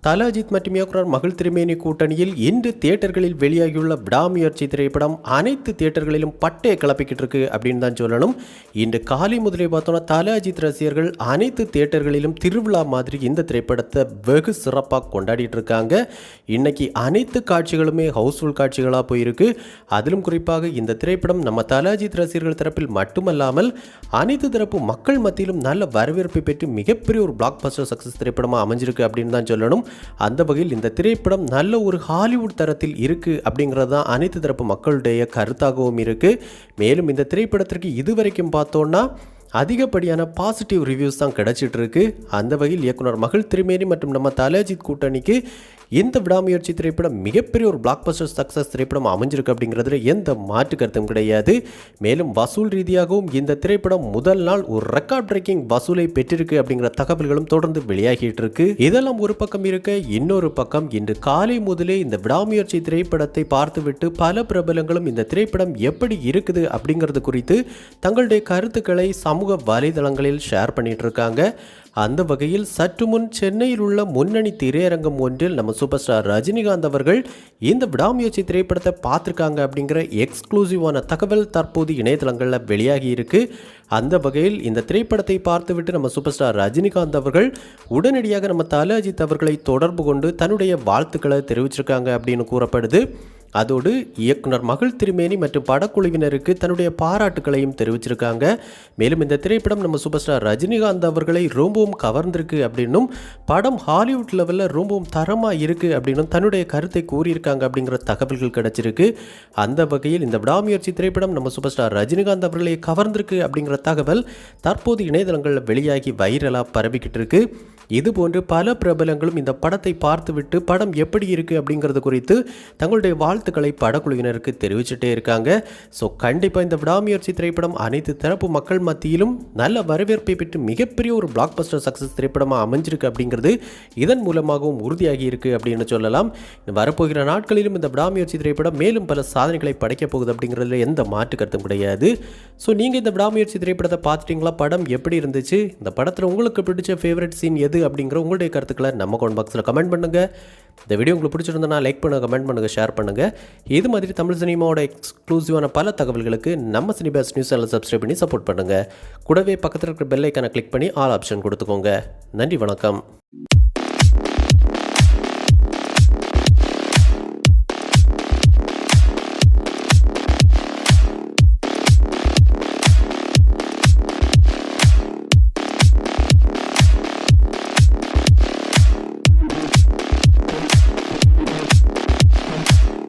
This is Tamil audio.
தல அஜித் மற்றும் இயக்குனர் மகள் திருமேனி கூட்டணியில் இன்று தியேட்டர்களில் வெளியாகியுள்ள விடாமுயற்சி திரைப்படம் அனைத்து தியேட்டர்களிலும் பட்டையை கிளப்பிக்கிட்டு இருக்கு அப்படின்னு தான் சொல்லணும். இன்று காலை முதலே பார்த்தோன்னா தல அஜித் ரசிகர்கள் அனைத்து தியேட்டர்களிலும் திருவிழா மாதிரி இந்த திரைப்படத்தை வெகு சிறப்பாக கொண்டாடிட்டு இருக்காங்க. இன்னைக்கு அனைத்து காட்சிகளுமே ஹவுஸ்ஃபுல் காட்சிகளாக போயிருக்கு. அதிலும் குறிப்பாக இந்த திரைப்படம் நம்ம தல அஜித் ரசிகர்கள் தரப்பில் மட்டுமல்லாமல் அனைத்து தரப்பு மக்கள் மத்தியிலும் நல்ல வரவேற்பை பெற்று மிகப்பெரிய ஒரு பிளாக் பஸ்டர் சக்சஸ் திரைப்படமாக அமைஞ்சிருக்கு அப்படின்னு தான் சொல்லணும். அந்த வகையில் இந்த திரைப்படம் நல்ல ஒரு ஹாலிவுட் தரத்தில் இருக்கு அப்படிங்கிறது தான் அனைத்து தரப்பு மக்களுடைய கருத்தாகவும் இருக்கு. மேலும் இந்த திரைப்படத்திற்கு இதுவரைக்கும் பார்த்தோன்னா அதிகப்படியான பாசிட்டிவ் ரிவ்யூஸ் தான் கிடைச்சிட்டு இருக்கு. அந்த வகையில் இயக்குனர் மகள் திருமேனி மற்றும் நம்ம தல அஜித் கூட்டணிக்கு இந்த விடாமுயற்சி திரைப்படம் மிகப்பெரிய ஒரு பிளாக் பஸ்டர் சக்சஸ் திரைப்படம் அமைஞ்சிருக்கு அப்படிங்கிறதுல எந்த மாற்று கருத்தும் கிடையாது. மேலும் வசூல் ரீதியாகவும் இந்த திரைப்படம் முதல் நாள் ஒரு ரெக்கார்ட் பிரேக்கிங் வசூலை பெற்றிருக்கு அப்படிங்கிற தகவல்களும் தொடர்ந்து வெளியாகிட்டு இருக்கு. இதெல்லாம் ஒரு பக்கம் இருக்க, இன்னொரு பக்கம் இன்று காலை முதலே இந்த விடாமுயற்சி திரைப்படத்தை பார்த்துவிட்டு பல பிரபலங்களும் இந்த திரைப்படம் எப்படி இருக்குது அப்படிங்கிறது குறித்து தங்களுடைய கருத்துக்களை சமூக வலைதளங்களில் ஷேர் பண்ணிட்டு இருக்காங்க. அந்த வகையில் சற்று முன் சென்னையில் உள்ள முன்னணி திரையரங்கம் ஒன்றில் நம்ம சூப்பர் ஸ்டார் ரஜினிகாந்த் அவர்கள் இந்த விடாமுயற்சி திரைப்படத்தை பார்த்துருக்காங்க அப்படிங்கிற எக்ஸ்க்ளூசிவான தகவல் தற்போது இணையதளங்களில் வெளியாகி இருக்கு. அந்த வகையில் இந்த திரைப்படத்தை பார்த்துவிட்டு நம்ம சூப்பர் ஸ்டார் ரஜினிகாந்த் அவர்கள் உடனடியாக நம்ம தல அஜித் அவர்களை தொடர்பு கொண்டு தன்னுடைய வாழ்த்துக்களை தெரிவிச்சிருக்காங்க அப்படின்னு கூறப்படுது. அதோடு இயக்குனர் மகள் திருமேனி மற்றும் படக்குழுவினருக்கு தன்னுடைய பாராட்டுக்களையும் தெரிவிச்சிருக்காங்க. மேலும் இந்த திரைப்படம் நம்ம சூப்பர் ஸ்டார் ரஜினிகாந்த் அவர்களை ரொம்பவும் கவர்ந்திருக்கு அப்படின்னும் படம் ஹாலிவுட் லெவலில் ரொம்பவும் தரமாக இருக்குது அப்படின்னும் தன்னுடைய கருத்தை கூறியிருக்காங்க அப்படிங்கிற தகவல்கள் கிடைச்சிருக்கு. அந்த வகையில் இந்த விடாமுயற்சி திரைப்படம் நம்ம சூப்பர் ஸ்டார் ரஜினிகாந்த் அவர்களை கவர்ந்திருக்கு அப்படிங்கிற தகவல் தற்போது இணையதளங்களில் வெளியாகி வைரலாக பரவிக்கிட்டு இருக்கு. இதுபோன்று பல பிரபலங்களும் இந்த படத்தை பார்த்துவிட்டு படம் எப்படி இருக்குது அப்படிங்கிறது குறித்து தங்களுடைய வாழ்த்துக்களை படக்குழுவினருக்கு தெரிவிச்சுட்டே இருக்காங்க. ஸோ கண்டிப்பாக இந்த விடாமுயற்சி திரைப்படம் அனைத்து தரப்பு மக்கள் மத்தியிலும் நல்ல வரவேற்பை பெற்று மிகப்பெரிய ஒரு பிளாக் பஸ்டர் சக்ஸஸ் திரைப்படமாக அமைஞ்சிருக்கு அப்படிங்கிறது இதன் மூலமாகவும் உறுதியாகி இருக்குது அப்படின்னு சொல்லலாம். வரப்போகிற நாட்களிலும் இந்த விடாமுயற்சி திரைப்படம் மேலும் பல சாதனைகளை படைக்கப் போகுது அப்படிங்கிறதுல எந்த மாற்று கருத்தும் கிடையாது. ஸோ நீங்கள் இந்த விடாமுயற்சி திரைப்படத்தை பார்த்துட்டீங்களா? படம் எப்படி இருந்துச்சு? இந்த படத்தில் உங்களுக்கு பிடிச்ச ஃபேவரட் சீன் எது அப்படிங்கிற உங்களுடைய கருத்துக்களை நம்ம கமெண்ட் பாக்ஸில் கமெண்ட் பண்ணுங்க. இந்த வீடியோ உங்களுக்கு பிடிச்சிருந்தா லைக் பண்ணுங்க, கமெண்ட் பண்ணுங்க, ஷேர் பண்ணுங்க. இது மாதிரி தமிழ் சினிமாவோட எக்ஸ்க்ளூசிவான பல தகவல்களுக்கு நம்ம சினிபாஸ் நியூஸ் சேனலை சப்ஸ்கிரைப் பண்ணி சப்போர்ட் பண்ணுங்க. கூடவே பக்கத்தில் இருக்கிற பெல் ஐக்கானை கிளிக் பண்ணி ஆல் ஆப்ஷன் கொடுத்துக்கோங்க. நன்றி, வணக்கம்.